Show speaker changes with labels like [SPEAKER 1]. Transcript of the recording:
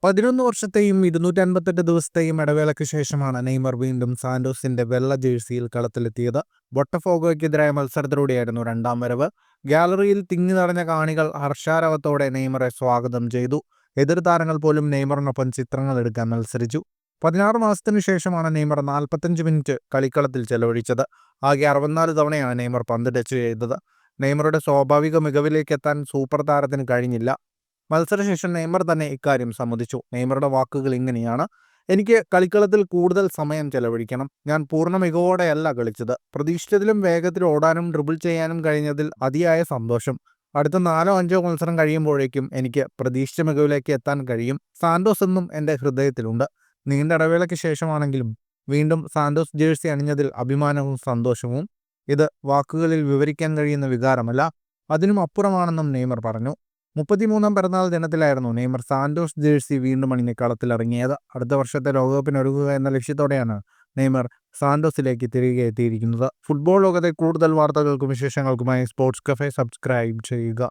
[SPEAKER 1] 11 വർഷത്തെയും 258 ദിവസത്തെയും ഇടവേളയ്ക്ക് ശേഷമാണ് നെയ്മർ വീണ്ടും സാന്റോസിന്റെ വെള്ള ജേഴ്സിയിൽ കളത്തിലെത്തിയത്. ബൊട്ടഫോഗോയ്ക്കെതിരായ മത്സരത്തിലൂടെയായിരുന്നു രണ്ടാം വരവ്. ഗാലറിയിൽ തിങ്ങി നിറഞ്ഞ കാണികൾ ഹർഷാരവത്തോടെ നെയ്മറെ സ്വാഗതം ചെയ്തു. എതിർ താരങ്ങൾ പോലും നെയ്മറിനൊപ്പം ചിത്രങ്ങൾ എടുക്കാൻ മത്സരിച്ചു. 16 മാസത്തിനു ശേഷമാണ് നെയ്മർ 45 മിനിറ്റ് കളിക്കളത്തിൽ ചെലവഴിച്ചത്. ആകെ 64 തവണയാണ് നെയ്മർ പന്ത് ടച്ച് ചെയ്തത്. നെയ്മറുടെ സ്വാഭാവിക മികവിലേക്ക് എത്താൻ സൂപ്പർ താരത്തിന് കഴിഞ്ഞില്ല. മത്സരശേഷം നെയ്മർ തന്നെ ഇക്കാര്യം സമ്മതിച്ചു. നെയ്മറുടെ വാക്കുകൾ ഇങ്ങനെയാണ്: എനിക്ക് കളിക്കളത്തിൽ കൂടുതൽ സമയം ചെലവഴിക്കണം. ഞാൻ പൂർണ്ണ മികവോടെയല്ല കളിച്ചത്. പ്രതീക്ഷിച്ചതിലും വേഗത്തിൽ ഓടാനും ഡ്രിബിൾ ചെയ്യാനും കഴിഞ്ഞതിൽ അതിയായ സന്തോഷം. അടുത്ത 4-5 മത്സരം കഴിയുമ്പോഴേക്കും എനിക്ക് പ്രതീക്ഷിച്ച മികവിലേക്ക് എത്താൻ കഴിയും. സാന്റോസ് എന്നും എൻ്റെ ഹൃദയത്തിലുണ്ട്. നീണ്ട ഇടവേളയ്ക്ക് ശേഷമാണെങ്കിലും വീണ്ടും സാന്റോസ് ജേഴ്സി അണിഞ്ഞതിൽ അഭിമാനവും സന്തോഷവും. ഇത് വാക്കുകളിൽ വിവരിക്കാൻ കഴിയുന്ന വികാരമല്ല, അതിനും അപ്പുറമാണെന്നും നെയ്മർ പറഞ്ഞു. 33-ാം പിറന്നാൾ ദിനത്തിലായിരുന്നു നെയ്മർ സാന്റോസ് ജേഴ്സി വീണ്ടും അണിഞ്ഞ് കളത്തിലിറങ്ങിയത്. അടുത്ത വർഷത്തെ ലോകകപ്പിന് ഒരുങ്ങുക എന്ന ലക്ഷ്യത്തോടെയാണ് നെയ്മർ സാന്റോസിലേക്ക് തിരികെ എത്തിയിരിക്കുന്നത്. ഫുട്ബോൾ ലോകത്തെ കൂടുതൽ വാർത്തകൾക്കും വിശേഷങ്ങൾക്കുമായി സ്പോർട്സ് കഫേ സബ്സ്ക്രൈബ് ചെയ്യുക.